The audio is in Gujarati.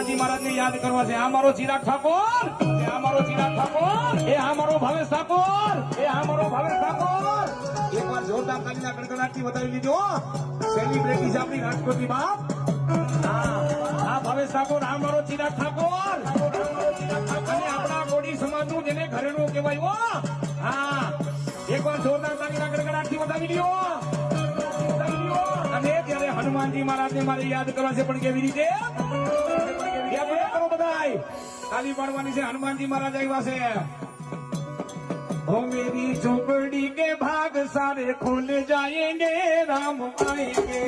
હનુમાનજી મહારાજ ને યાદ કરવા છે. આ મારો ચિરાગ ઠાકોર, એ આ મારો ચિરાગ ઠાકોર, એ આ મારો ભાવેશ ઠાકોર, એ આ મારો ભાવેશ ઠાકોર. એકવાર જોરદાર તાલીના કડકડાટથી વધાવી લીધો. સેલિબ્રિટી છે આપણી રાજકોટની બાપ. હા ભાવેશ ઠાકોર, આ મારો ચિરાગ ઠાકોર, અને આપણા કોડી સમાજનું જેને ઘરેણું કહેવાય. હા એકવાર જોરદાર તાલીના કડકડાટથી વધાવી લ્યો. અને ત્યારે હનુમાનજી મહારાજને મારે યાદ કરવા છે, પણ કેવી રીતે કરો બધાય તાલી પાડવાની છે. હનુમાનજી મહારાજ આવ્યા છે. ઓ મેરી ઝોપડી કે ભાગ સારે ખુલ જાયેંગે, રામ આएंगे.